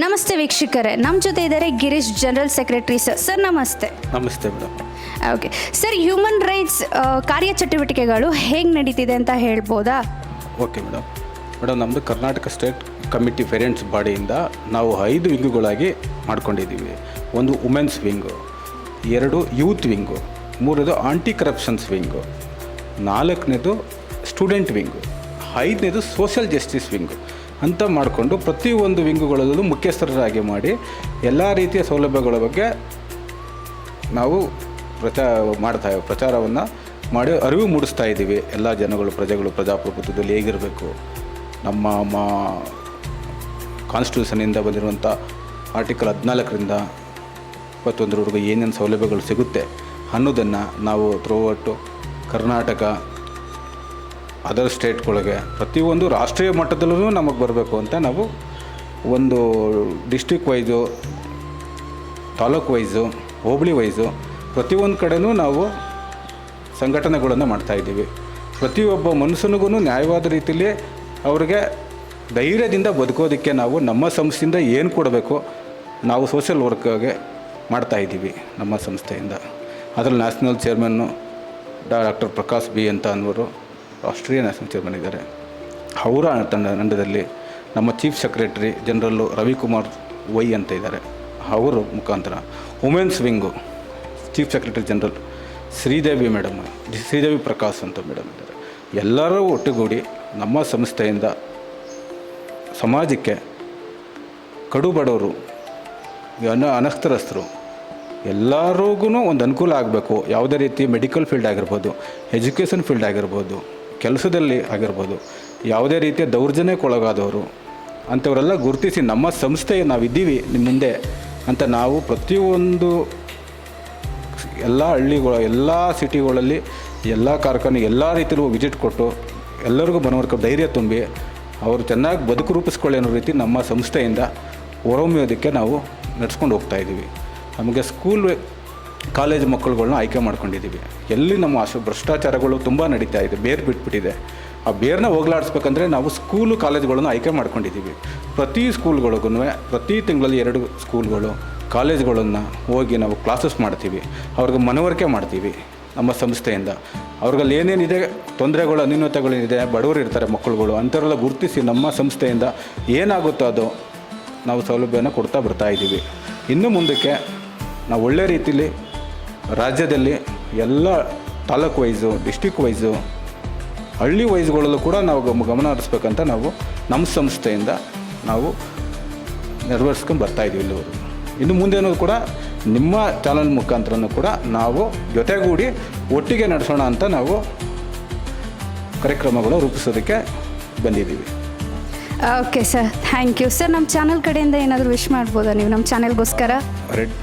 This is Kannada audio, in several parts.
ನಮಸ್ತೆ ವೀಕ್ಷಕರೇ, ನಮ್ಮ ಜೊತೆ ಇದ್ದಾರೆ ಗಿರೀಶ್, ಜನರಲ್ ಸೆಕ್ರೆಟರಿ. ಸರ್ ನಮಸ್ತೆ. ನಮಸ್ತೆ madam. Okay sir, human rights ಕಾರ್ಯಚಟುವಟಿಕೆಗಳು ಹೇಗೆ ನಡೀತಿದೆ ಅಂತ ಹೇಳ್ಬೋದಾ? ಓಕೆ ಮೇಡಮ್, ನಮ್ಮದು ಕರ್ನಾಟಕ ಸ್ಟೇಟ್ ಕಮಿಟಿ ಪೇರೆಂಟ್ಸ್ ಬಾಡಿಯಿಂದ ನಾವು 5 ವಿಂಗುಗಳಾಗಿ ಮಾಡ್ಕೊಂಡಿದ್ದೀವಿ. ಒಂದು women's wing, 2 youth wing, 3 anti corruptions wing, 4ನೇದು ಸ್ಟೂಡೆಂಟ್ ವಿಂಗು, 5ನೇದು ಸೋಷಿಯಲ್ ಜಸ್ಟಿಸ್ ವಿಂಗು ಅಂತ ಮಾಡಿಕೊಂಡು ಪ್ರತಿಯೊಂದು ವಿಂಗುಗಳಲ್ಲೂ ಮುಖ್ಯಸ್ಥರಾಗಿ ಮಾಡಿ ಎಲ್ಲ ರೀತಿಯ ಸೌಲಭ್ಯಗಳ ಬಗ್ಗೆ ನಾವು ಪ್ರಚಾರವನ್ನು ಮಾಡಿ ಅರಿವು ಮೂಡಿಸ್ತಾ ಇದ್ದೀವಿ. ಎಲ್ಲ ಪ್ರಜೆಗಳು ಪ್ರಜಾಪ್ರಭುತ್ವದಲ್ಲಿ ಹೇಗಿರಬೇಕು, ನಮ್ಮ ಕಾನ್ಸ್ಟಿಟ್ಯೂಷನಿಂದ ಬಂದಿರುವಂಥ ಆರ್ಟಿಕಲ್ 14ರಿಂದ 21ರವರೆಗೂ ಏನೇನು ಸೌಲಭ್ಯಗಳು ಸಿಗುತ್ತೆ ಅನ್ನೋದನ್ನು ನಾವು ಥ್ರೂಔಟು ಕರ್ನಾಟಕ, ಅದರ್ ಸ್ಟೇಟ್ಗಳಿಗೆ, ಪ್ರತಿಯೊಂದು ರಾಷ್ಟ್ರೀಯ ಮಟ್ಟದಲ್ಲೂ ನಮಗೆ ಬರಬೇಕು ಅಂತ ನಾವು ಒಂದು ಡಿಸ್ಟ್ರಿಕ್ ವೈಸು, ತಾಲೂಕು ವೈಸು, ಹೋಬಳಿ ವೈಸು ಪ್ರತಿಯೊಂದು ಕಡೆಯೂ ನಾವು ಸಂಘಟನೆಗಳನ್ನು ಮಾಡ್ತಾಯಿದ್ದೀವಿ. ಪ್ರತಿಯೊಬ್ಬ ಮನುಷ್ಯನಿಗೂ ನ್ಯಾಯವಾದ ರೀತಿಯಲ್ಲಿ ಅವ್ರಿಗೆ ಧೈರ್ಯದಿಂದ ಬದುಕೋದಕ್ಕೆ ನಾವು ನಮ್ಮ ಸಂಸ್ಥೆಯಿಂದ ಏನು ಕೊಡಬೇಕು ನಾವು ಸೋಷಿಯಲ್ ವರ್ಕ್ಗೆ ಮಾಡ್ತಾಯಿದ್ದೀವಿ ನಮ್ಮ ಸಂಸ್ಥೆಯಿಂದ. ಅದರಲ್ಲಿ national chairman doctor Prakash B ಅಂತ ಅನ್ನೋರು ರಾಷ್ಟ್ರೀಯ ನ್ಯಾಷನಲ್ ಚೇರ್ಮನ್ ಇದ್ದಾರೆ. ಅವರ ತಂಡದಲ್ಲಿ ನಮ್ಮ chief secretary general Ravikumar Y ಅಂತ ಇದ್ದಾರೆ. ಅವರ ಮುಖಾಂತರ women's wing chief secretary general Sridevi Prakash ಅಂತ ಮೇಡಮ್ ಇದ್ದಾರೆ. ಎಲ್ಲರೂ ಒಟ್ಟುಗೂಡಿ ನಮ್ಮ ಸಂಸ್ಥೆಯಿಂದ ಸಮಾಜಕ್ಕೆ ಕಡು ಬಡವರು, ಅನಕ್ಷರಸ್ಥರು ಎಲ್ಲರಿಗೂ ಒಂದು ಅನುಕೂಲ ಆಗಬೇಕು. ಯಾವುದೇ ರೀತಿ ಮೆಡಿಕಲ್ ಫೀಲ್ಡ್ ಆಗಿರ್ಬೋದು, ಎಜುಕೇಷನ್ ಫೀಲ್ಡ್ ಆಗಿರ್ಬೋದು, ಕೆಲಸದಲ್ಲಿ ಆಗಿರ್ಬೋದು, ಯಾವುದೇ ರೀತಿಯ ದೌರ್ಜನ್ಯಕ್ಕೊಳಗಾದವರು ಅಂಥವರೆಲ್ಲ ಗುರುತಿಸಿ ನಮ್ಮ ಸಂಸ್ಥೆ ನಾವಿದ್ದೀವಿ ನಿಮ್ಮ ಮುಂದೆ ಅಂತ ನಾವು ಪ್ರತಿಯೊಂದು ಎಲ್ಲ ಹಳ್ಳಿಗಳು, ಎಲ್ಲ ಸಿಟಿಗಳಲ್ಲಿ, ಎಲ್ಲ ಕಾರ್ಖಾನೆ, ಎಲ್ಲ ರೀತಿಯಲ್ಲೂ ವಿಸಿಟ್ ಕೊಟ್ಟು ಎಲ್ಲರಿಗೂ ಮನವರಿಕೆ ಧೈರ್ಯ ತುಂಬಿ ಅವರು ಚೆನ್ನಾಗಿ ಬದುಕು ರೂಪಿಸ್ಕೊಳ್ಳಿ ಅನ್ನೋ ರೀತಿ ನಮ್ಮ ಸಂಸ್ಥೆಯಿಂದ ಹೊರಹೊಮ್ಮೋದಕ್ಕೆ ನಾವು ನಡೆಸ್ಕೊಂಡು ಹೋಗ್ತಾಯಿದ್ದೀವಿ. ನಮಗೆ ಸ್ಕೂಲ್ ಕಾಲೇಜ್ ಮಕ್ಕಳುಗಳನ್ನ ಆಯ್ಕೆ ಮಾಡ್ಕೊಂಡಿದ್ದೀವಿ. ಎಲ್ಲಿ ನಮ್ಮ ಭ್ರಷ್ಟಾಚಾರಗಳು ತುಂಬ ನಡೀತಾ ಇದೆ, ಬೇರು ಬಿಟ್ಬಿಟ್ಟಿದೆ. ಆ ಬೇರನ್ನ ಹೋಗ್ಲಾಡಿಸ್ಬೇಕಂದ್ರೆ ನಾವು ಸ್ಕೂಲು ಕಾಲೇಜ್ಗಳನ್ನು ಆಯ್ಕೆ ಮಾಡ್ಕೊಂಡಿದ್ದೀವಿ. ಪ್ರತಿ ಸ್ಕೂಲ್ಗಳಿಗೂ ಪ್ರತಿ ತಿಂಗಳಲ್ಲಿ 2 ಸ್ಕೂಲ್ಗಳು, ಕಾಲೇಜ್ಗಳನ್ನು ಹೋಗಿ ನಾವು ಕ್ಲಾಸಸ್ ಮಾಡ್ತೀವಿ. ಅವ್ರಿಗೆ ಮನವರಿಕೆ ಮಾಡ್ತೀವಿ ನಮ್ಮ ಸಂಸ್ಥೆಯಿಂದ. ಅವ್ರಲ್ಲಿ ಏನೇನಿದೆ ತೊಂದರೆಗಳು, ಅನ್ಯೂನ್ಯತೆಗಳೇನಿದೆ, ಬಡವರು ಇರ್ತಾರೆ ಮಕ್ಕಳುಗಳು, ಅಂಥವರೆಲ್ಲ ಗುರುತಿಸಿ ನಮ್ಮ ಸಂಸ್ಥೆಯಿಂದ ಏನಾಗುತ್ತೋ ಅದು ನಾವು ಸೌಲಭ್ಯನ ಕೊಡ್ತಾ ಬರ್ತಾಯಿದ್ದೀವಿ. ಇನ್ನು ಮುಂದಕ್ಕೆ ನಾವು ಒಳ್ಳೆ ರೀತಿಯಲ್ಲಿ ರಾಜ್ಯದಲ್ಲಿ ಎಲ್ಲ ತಾಲೂಕು ವೈಸು, ಡಿಸ್ಟಿಕ್ ವೈಸು, ಹಳ್ಳಿ ವೈಸ್ಗಳಲ್ಲೂ ಕೂಡ ನಾವು ಗಮನ ಹರಿಸ್ಬೇಕಂತ ನಾವು ನಮ್ಮ ಸಂಸ್ಥೆಯಿಂದ ನಾವು ನೆರವೇರಿಸ್ಕೊಂಡು ಬರ್ತಾಯಿದ್ದೀವಿ. ಇಲ್ಲಿವರು ಇನ್ನು ಮುಂದೇನೂ ಕೂಡ ನಿಮ್ಮ ಚಾನಲ್ ಮುಖಾಂತರನೂ ಕೂಡ ನಾವು ಜೊತೆಗೂಡಿ ಒಟ್ಟಿಗೆ ನಡೆಸೋಣ ಅಂತ ನಾವು ಕಾರ್ಯಕ್ರಮಗಳು ರೂಪಿಸೋದಕ್ಕೆ ಬಂದಿದ್ದೀವಿ. Okay sir, thank you sir. ನಮ್ಮ ಚಾನಲ್ ಕಡೆಯಿಂದ ಏನಾದರೂ ವಿಶ್ ಮಾಡ್ಬೋದಾ ನೀವು ನಮ್ಮ ಚಾನಲ್ಗೋಸ್ಕರ? ರೆಡ್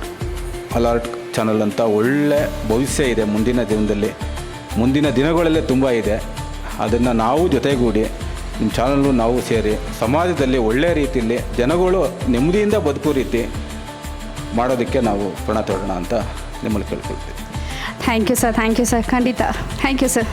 ಅಲರ್ಟ್ ಚಾನಲ್ ಅಂತ ಒಳ್ಳೆ ಭವಿಷ್ಯ ಇದೆ ಮುಂದಿನ ದಿನಗಳಲ್ಲೇ ತುಂಬ ಇದೆ. ಅದನ್ನು ನಾವು ಜೊತೆಗೂಡಿ ನಿಮ್ಮ ಚಾನಲ್ಲು ನಾವು ಸೇರಿ ಸಮಾಜದಲ್ಲಿ ಒಳ್ಳೆಯ ರೀತಿಯಲ್ಲಿ ಜನಗಳು ನೆಮ್ಮದಿಯಿಂದ ಬದುಕೋ ರೀತಿ ಮಾಡೋದಕ್ಕೆ ನಾವು ಪಣ ತೊಡೋಣ ಅಂತ ನಿಮ್ಮಲ್ಲಿ ಕೇಳ್ಕೊಳ್ತೀವಿ. ಥ್ಯಾಂಕ್ ಯು ಸರ್, ಖಂಡಿತ ಥ್ಯಾಂಕ್ ಯು ಸರ್.